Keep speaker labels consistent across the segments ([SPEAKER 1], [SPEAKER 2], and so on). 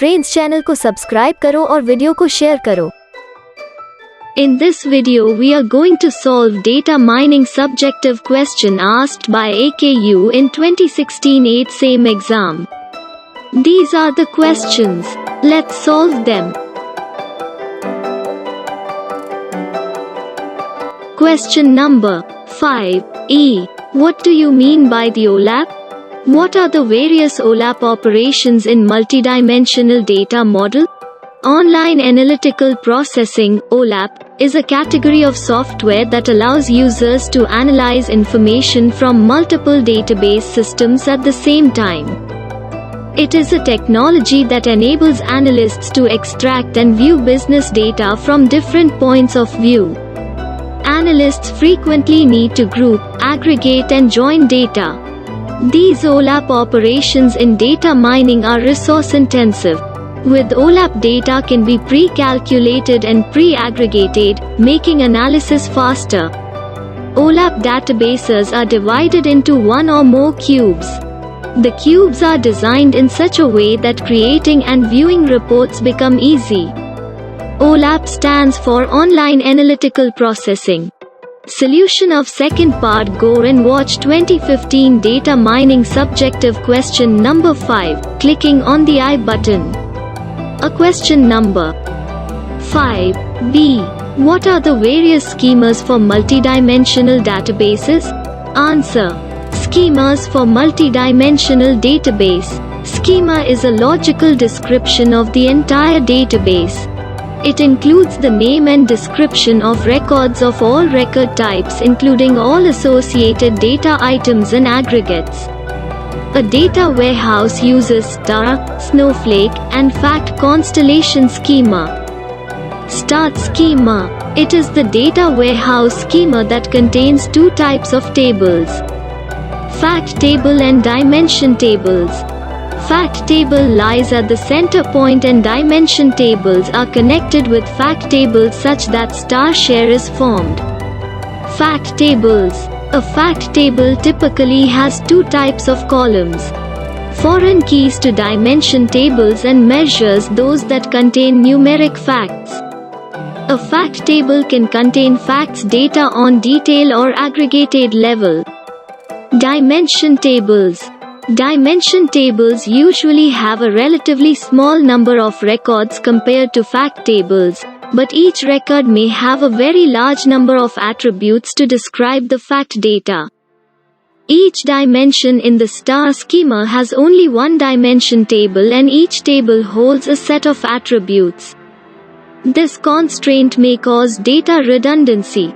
[SPEAKER 1] Friends channel को subscribe करो और वीडियो को शेयर करो।
[SPEAKER 2] In this video we are going to solve data mining subjective question asked by AKU in 2016 8th SAME exam. These are the questions. Let's solve them. Question number 5E. What do you mean by the OLAP? What are the various OLAP operations in multidimensional data model? Online Analytical Processing (OLAP) is a category of software that allows users to analyze information from multiple database systems at the same time. It is a technology that enables analysts to extract and view business data from different points of view. Analysts frequently need to group, aggregate and join data. These OLAP operations in data mining are resource-intensive. With OLAP, data can be pre-calculated and pre-aggregated, making analysis faster. OLAP databases are divided into one or more cubes. The cubes are designed in such a way that creating and viewing reports become easy. OLAP stands for Online Analytical Processing. Solution of second part. Go and watch 2015 Data Mining Subjective Question number 5, clicking on the I button. A question number 5B. What are the various schemas for multidimensional databases? Answer. Schemas for multidimensional database. Schema is a logical description of the entire database. It includes the name and description of records of all record types, including all associated data items and aggregates. A data warehouse uses star, snowflake, and fact constellation schema. Start schema. It is the data warehouse schema that contains two types of tables: fact table and dimension tables. Fact table lies at the center point and dimension tables are connected with fact tables such that star share is formed. Fact tables. A fact table typically has two types of columns: foreign keys to dimension tables and measures, those that contain numeric facts. A fact table can contain facts data on detail or aggregated level. Dimension tables. Dimension tables usually have a relatively small number of records compared to fact tables, but each record may have a very large number of attributes to describe the fact data. Each dimension in the star schema has only one dimension table and each table holds a set of attributes. This constraint may cause data redundancy.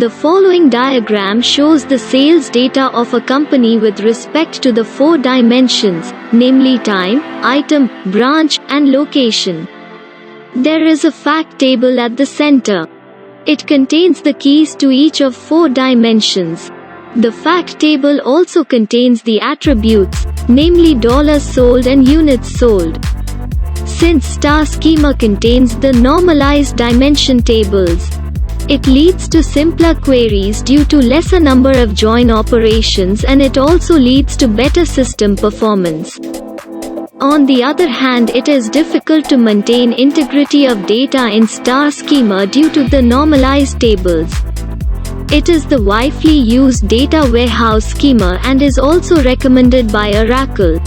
[SPEAKER 2] The following diagram shows the sales data of a company with respect to the four dimensions, namely time, item, branch, and location. There is a fact table at the center. It contains the keys to each of four dimensions. The fact table also contains the attributes, namely dollars sold and units sold. Since star schema contains the normalized dimension tables, it leads to simpler queries due to lesser number of join operations, and it also leads to better system performance. On the other hand, it is difficult to maintain integrity of data in star schema due to the normalized tables. It is the widely used data warehouse schema and is also recommended by Oracle.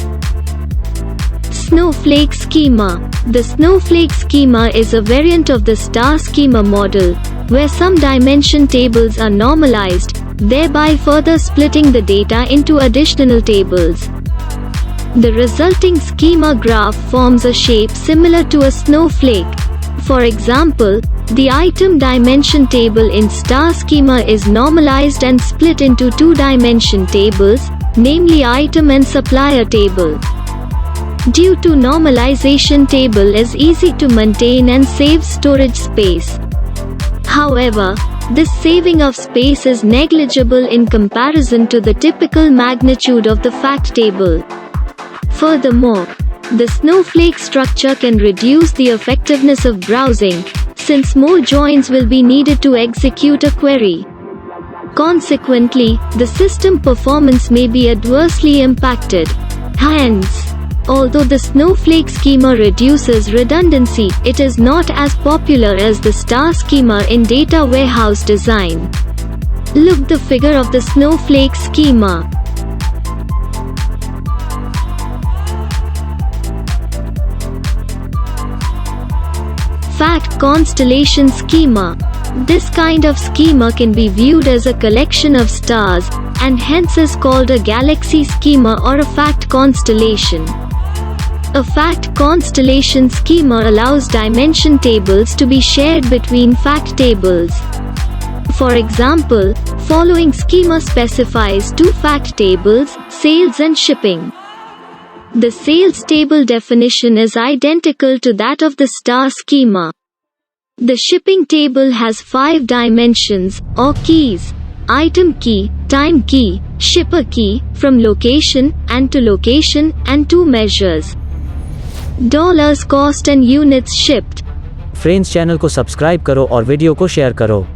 [SPEAKER 2] Snowflake schema. The snowflake schema is a variant of the star schema model, where some dimension tables are normalized, thereby further splitting the data into additional tables. The resulting schema graph forms a shape similar to a snowflake. For example, the item dimension table in star schema is normalized and split into two dimension tables, namely item and supplier table. Due to normalization, table is easy to maintain and saves storage space. However, this saving of space is negligible in comparison to the typical magnitude of the fact table. Furthermore, the snowflake structure can reduce the effectiveness of browsing, since more joins will be needed to execute a query. Consequently, the system performance may be adversely impacted. Hence, Although the snowflake schema reduces redundancy, it is not as popular as the star schema in data warehouse design. Look the figure of the snowflake schema. Fact constellation schema. This kind of schema can be viewed as a collection of stars, and hence is called a galaxy schema or a fact constellation. A fact constellation schema allows dimension tables to be shared between fact tables. For example, following schema specifies two fact tables, sales and shipping. The sales table definition is identical to that of the star schema. The shipping table has 5 dimensions, or keys: item key, time key, shipper key, from location and to location, and 2 measures: dollars cost and units shipped.
[SPEAKER 3] Friends, channel को subscribe करो और video को share करो।